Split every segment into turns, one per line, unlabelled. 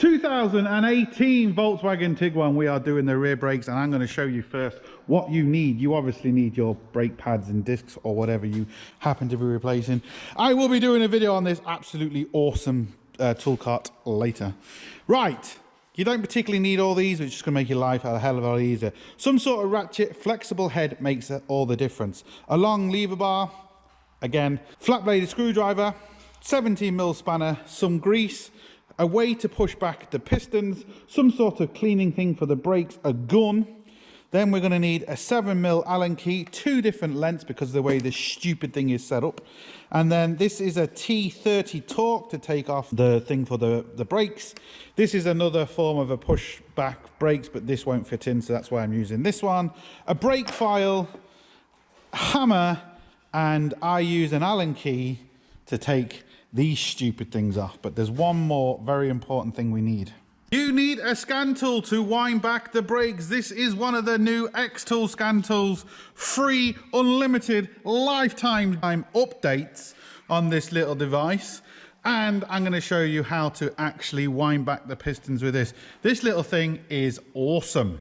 2018 Volkswagen Tiguan, we are doing the rear brakes, and I'm going to show you first what you need. You obviously need your brake pads and discs or whatever you happen to be replacing. I will be doing a video on this absolutely awesome tool cart later. Right, you don't particularly need all these, which is going to make your life a hell of a lot easier. Some sort of ratchet, flexible head makes all the difference. A long lever bar, again, flat bladed screwdriver, 17mm spanner, some grease, a way to push back the pistons, some sort of cleaning thing for the brakes, a gun. Then we're going to need a 7mm Allen key, 2 different lengths because of the way this stupid thing is set up. And then this is a T30 torque to take off the thing for the brakes. This is another form of a push back brakes, but this won't fit in, so that's why I'm using this one. A brake file, a hammer, and I use an Allen key to take these stupid things off. But there's one more very important thing we need. You need a scan tool to wind back the brakes. This is one of the new X-Tool scan tools. Free, unlimited, lifetime updates on this little device. And I'm going to show you how to actually wind back the pistons with this. This little thing is awesome.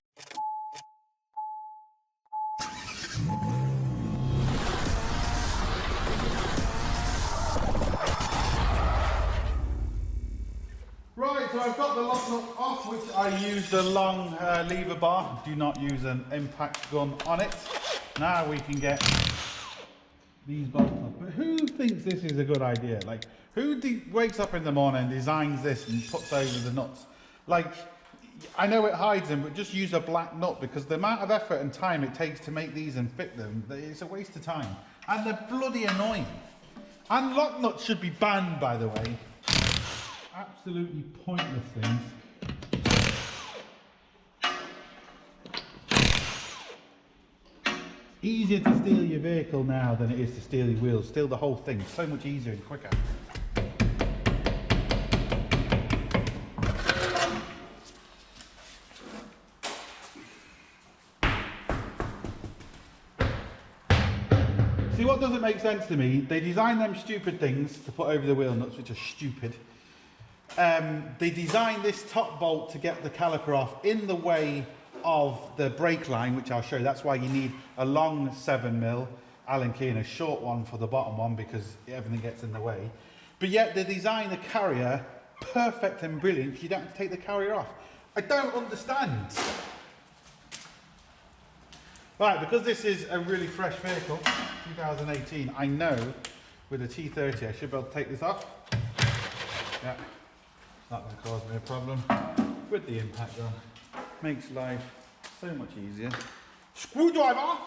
Right, so I've got the lock nut off, which I use the long lever bar. Do not use an impact gun on it. Now we can get these bolts off. But who thinks this is a good idea? Like, who wakes up in the morning, designs this and puts over the nuts? Like, I know it hides them, but just use a black nut, because the amount of effort and time it takes to make these and fit them, it's a waste of time. And they're bloody annoying. And lock nuts should be banned, by the way. Absolutely pointless things. It's easier to steal your vehicle now than it is to steal your wheels. Steal the whole thing. So much easier and quicker. See, what doesn't make sense to me, they design them stupid things to put over the wheel nuts, which are stupid. They designed this top bolt to get the caliper off in the way of the brake line, which I'll show you. That's why you need a long 7mm Allen key and a short one for the bottom one, because everything gets in the way. But yet they design the carrier perfect and brilliant. You don't have to take the carrier off. I don't understand. Right, because this is a really fresh vehicle, 2018, I know with a T30 I should be able to take this off. Yeah. Not going to cause me a problem with the impact gun. Makes life so much easier. Screwdriver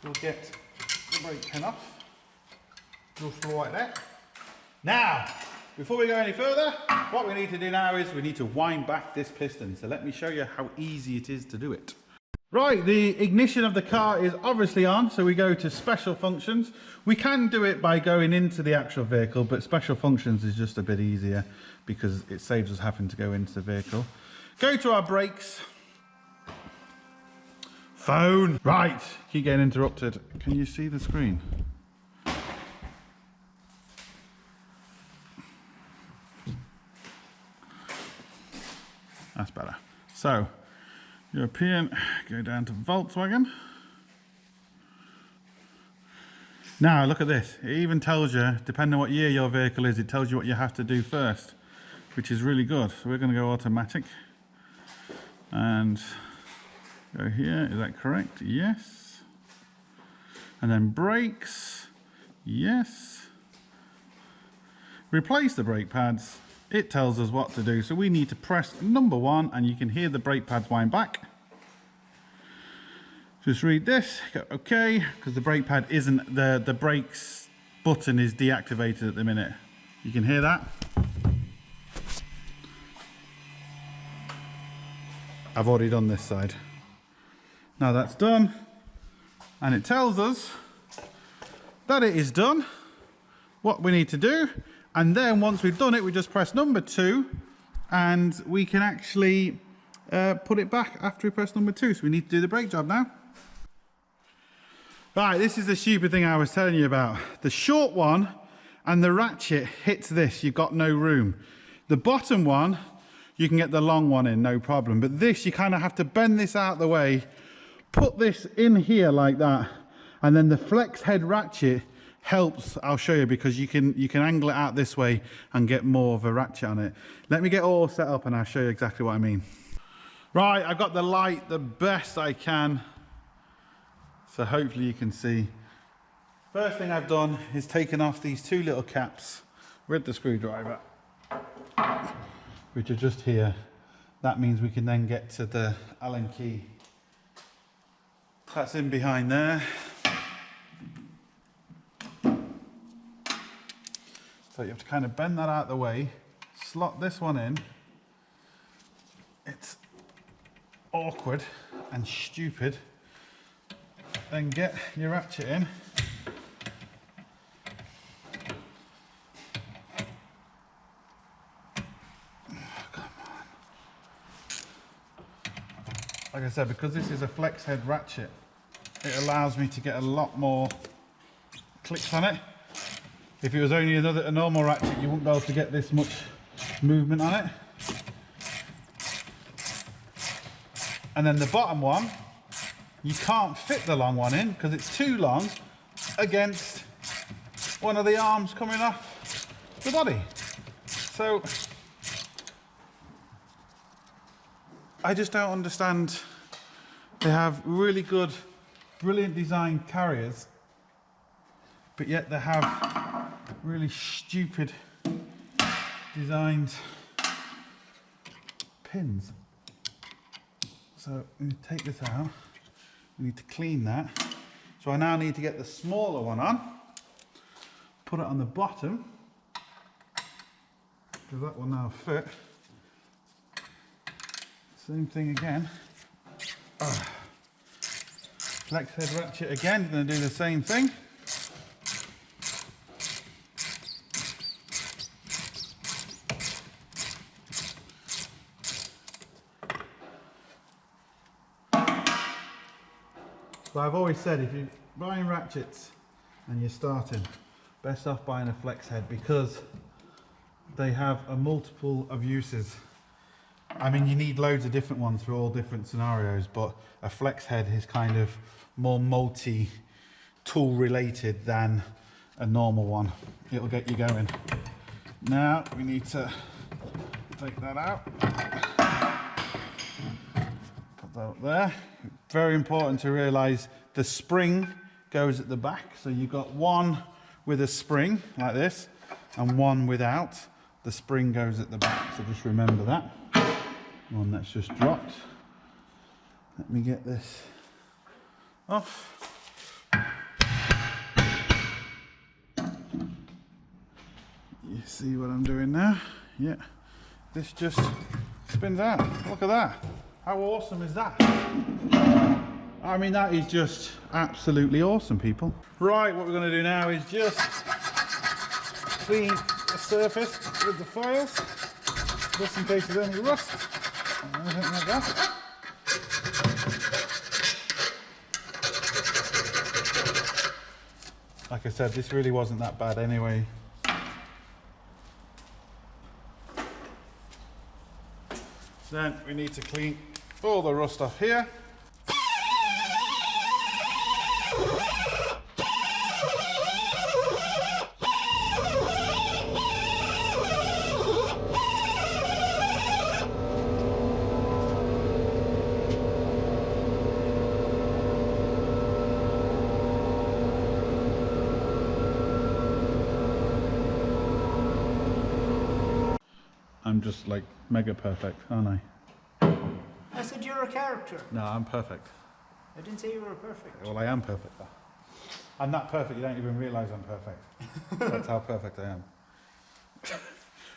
will get the brake pin off. Just like that. Now, before we go any further, what we need to do now is we need to wind back this piston. So let me show you how easy it is to do it. Right, the ignition of the car is obviously on, so we go to special functions. We can do it by going into the actual vehicle, but special functions is just a bit easier because it saves us having to go into the vehicle. Go to our brakes. Phone. Right, keep getting interrupted. Can you see the screen? That's better. So, European, go down to Volkswagen. Now look at this, it even tells you, depending on what year your vehicle is, it tells you what you have to do first, which is really good. So we're going to go automatic and go here. Is that correct? Yes. And then brakes. Yes. Replace the brake pads. It tells us what to do, so we need to press number 1, and you can hear the brake pads wind back. Just read this, go OK, because the brake pad isn't, the brakes button is deactivated at the minute. You can hear that. I've already done this side. Now that's done, and it tells us that it is done, what we need to do. And then once we've done it, we just press number 2 and we can actually put it back after we press number 2. So we need to do the brake job now. Right, this is the stupid thing I was telling you about. The short one and the ratchet hits this, you've got no room. The bottom one you can get the long one in, no problem. But this, you kind of have to bend this out of the way, put this in here like that, and then the flex head ratchet helps, I'll show you, because you can angle it out this way and get more of a ratchet on it. Let me get all set up and I'll show you exactly what I mean. Right, I've got the light the best I can, so hopefully you can see. First thing I've done is taken off these two little caps with the screwdriver, which are just here. That means we can then get to the Allen key. That's in behind there. So you have to kind of bend that out of the way, slot this one in. It's awkward and stupid. Then get your ratchet in. Like I said, because this is a flex head ratchet, it allows me to get a lot more clicks on it. If it was only a normal ratchet, you wouldn't be able to get this much movement on it. And then the bottom one, you can't fit the long one in because it's too long against one of the arms coming off the body. So I just don't understand. They have really good, brilliant design carriers, but yet they have really stupid designed pins. So we need to take this out. We need to clean that. So I now need to get the smaller one on, put it on the bottom, because that will now fit. Same thing again. Flex head ratchet again, going to do the same thing. So I've always said, if you're buying ratchets and you're starting, best off buying a flex head, because they have a multiple of uses. I mean, you need loads of different ones for all different scenarios, but a flex head is kind of more multi-tool related than a normal one. It'll get you going. Now we need to take that out. Put that up there. Very important to realise the spring goes at the back. So you've got one with a spring like this and one without. The spring goes at the back, so just remember that. One that's just dropped. Let me get this off. You see what I'm doing now? Yeah. This just spins out. Look at that. How awesome is that? I mean, that is just absolutely awesome, people. Right, what we're going to do now is just clean the surface with the files, just in case there's any rust. Anything like that. Like I said, this really wasn't that bad anyway. Then we need to clean all the rust off here. I'm just like mega perfect, aren't I?
I said you're a character.
No, I'm perfect.
I didn't say you were perfect.
Well, I am perfect though. I'm not perfect, you don't even realise I'm perfect. That's how perfect I am.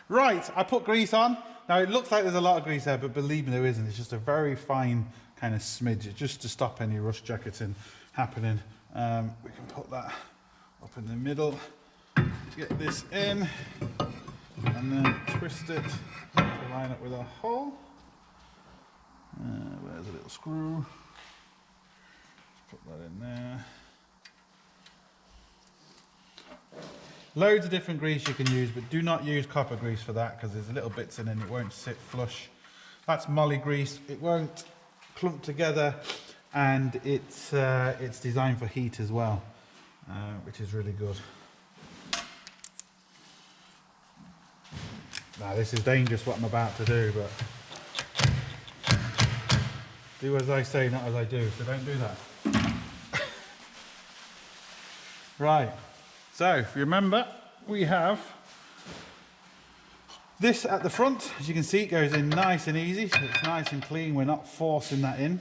Right, I put grease on. Now it looks like there's a lot of grease there, but believe me, there isn't. It's just a very fine kind of smidge, just to stop any rust jacketing happening. We can put that up in the middle, get this in, and then twist it to line up with our hole. Where's a little screw? Put that in there. Loads of different grease you can use, but do not use copper grease for that because there's little bits in it and it won't sit flush. That's moly grease. It won't clump together, and it's designed for heat as well, which is really good. Now this is dangerous what I'm about to do, but do as I say, not as I do, so don't do that. Right, so if you remember, we have this at the front. As you can see, it goes in nice and easy, so it's nice and clean. We're not forcing that in.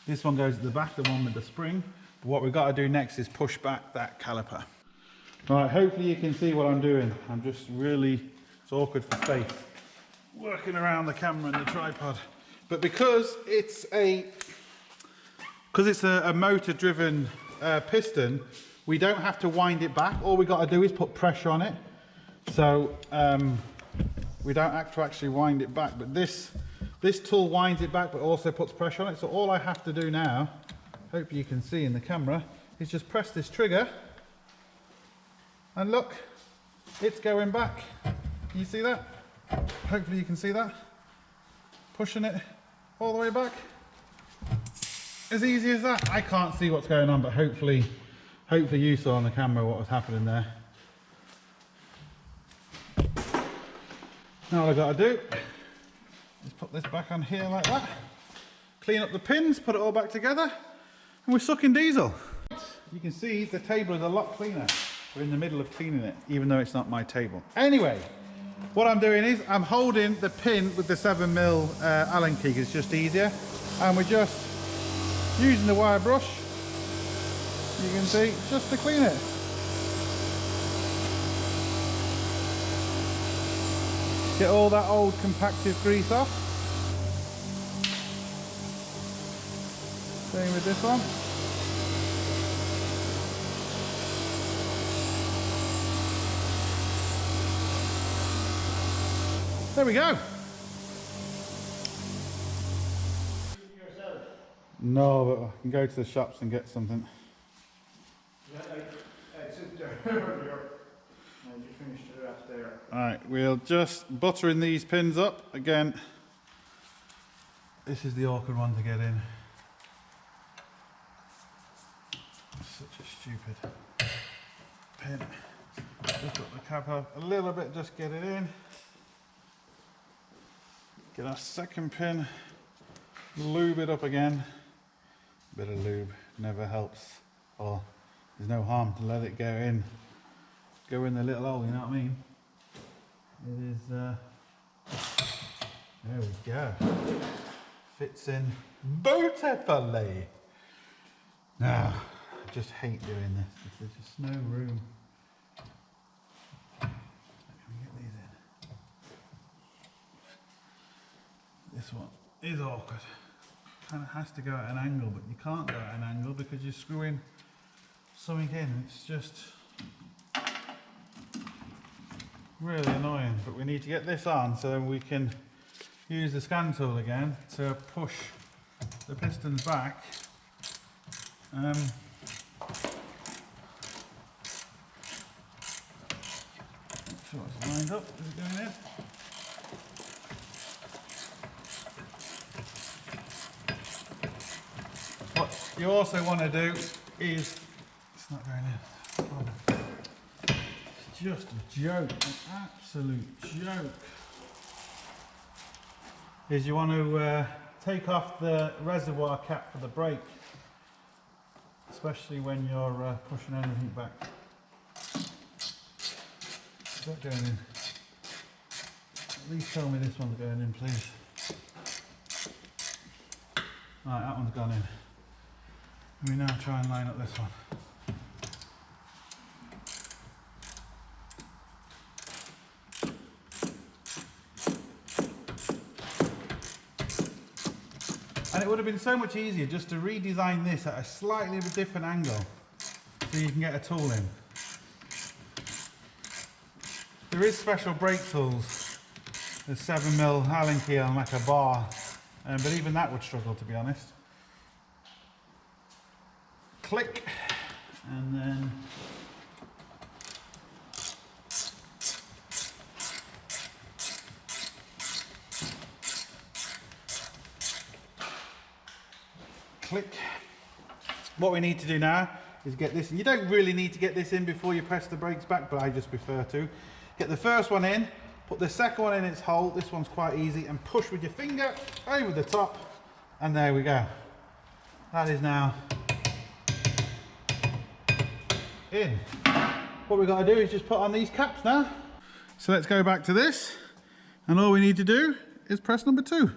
This one goes at the back, the one with the spring. But what we've got to do next is push back that caliper. Right, hopefully you can see what I'm doing. I'm just really, it's awkward for face, working around the camera and the tripod. But because it's a motor driven piston, we don't have to wind it back. All we got to do is put pressure on it. So we don't have to actually wind it back, but this tool winds it back but also puts pressure on it. So all I have to do now, hope you can see in the camera, is just press this trigger and look, it's going back. Can you see that? Hopefully you can see that. Pushing it all the way back. As easy as that. I can't see what's going on, but hopefully you saw on the camera what was happening there. Now all I've got to do is put this back on here like that, clean up the pins, put it all back together, and we're sucking diesel. You can see the table is a lot cleaner. We're in the middle of cleaning it, even though it's not my table. Anyway, what I'm doing is I'm holding the pin with the 7mm Allen key, it's just easier, and we're just using the wire brush, you can see, just to clean it. Get all that old compactive grease off. Same with this one. There we go. No, but I can go to the shops and get something.
Yeah, I took the earlier. I just finished it off there.
Alright, we'll just butter in these pins up again. This is the awkward one to get in. Such a stupid pin. Just put the cap up a little bit, just get it in. Get our second pin, lube it up again. Bit of lube never helps, or there's no harm to let it go in the little hole, you know what I mean? It is, there we go. Fits in beautifully. Now, I just hate doing this. There's just no room. Let me get these in. This one is awkward. Kind of has to go at an angle, but you can't go at an angle because you're screwing something in. It's just really annoying, but we need to get this on so then we can use the scan tool again to push the pistons back. Make sure it's lined up. Is it going in? What you also want to do is, it's not going in. It's just a joke, an absolute joke. Is you want to take off the reservoir cap for the brake, especially when you're pushing anything back. Is that going in? At least tell me this one's going in, please. Right, that one's gone in. We now try and line up this one. And it would have been so much easier just to redesign this at a slightly different angle so you can get a tool in. There is special brake tools. There's 7mm Allen key on like a bar, but even that would struggle, to be honest. Click, and then click. What we need to do now is get this. You don't really need to get this in before you press the brakes back, but I just prefer to. Get the first one in, put the second one in its hole. This one's quite easy, and push with your finger over the top, and there we go. That is now in. What we've got to do is just put on these caps now. So let's go back to this, and all we need to do is press number 2.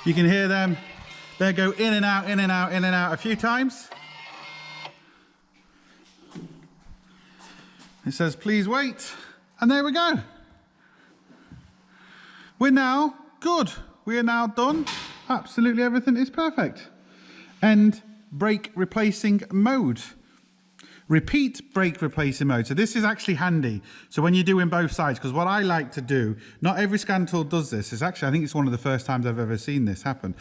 You can hear them. They go in and out, in and out, in and out a few times. It says, please wait. And there we go. We're now good. We are now done. Absolutely everything is perfect. And brake replacing mode. Repeat brake replacing mode. So this is actually handy. So when you're doing both sides, because what I like to do, not every scan tool does this. It's actually, I think it's one of the first times I've ever seen this happen.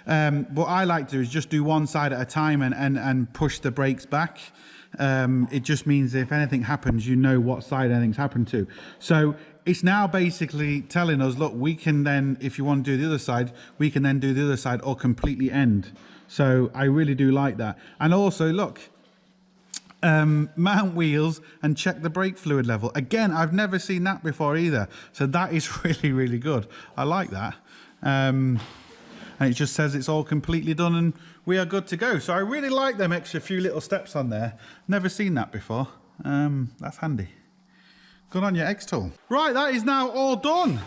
What I like to do is just do one side at a time and push the brakes back. It just means if anything happens, you know what side anything's happened to. So it's now basically telling us, look, we can then, if you want to do the other side, we can then do the other side or completely end. So I really do like that. And also, look, mount wheels and check the brake fluid level. Again, I've never seen that before either. So that is really, really good. I like that. And it just says it's all completely done and we are good to go. So I really like them extra few little steps on there. Never seen that before. That's handy. Good on your X tool. Right, that is now all done.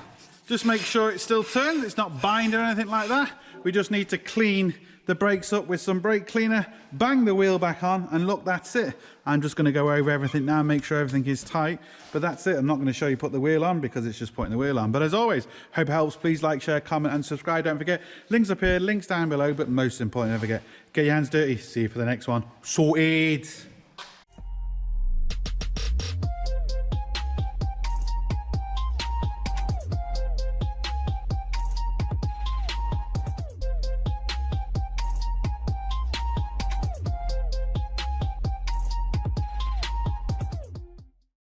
Just make sure it still turns. It's not bind or anything like that. We just need to clean the brakes up with some brake cleaner, bang the wheel back on, and look, that's it. I'm just going to go over everything now, make sure everything is tight, but that's it. I'm not going to show you put the wheel on because it's just putting the wheel on. But as always, hope it helps. Please like, share, comment, and subscribe. Don't forget, links up here, links down below, but most important, don't forget, get your hands dirty. See you for the next one. Sorted.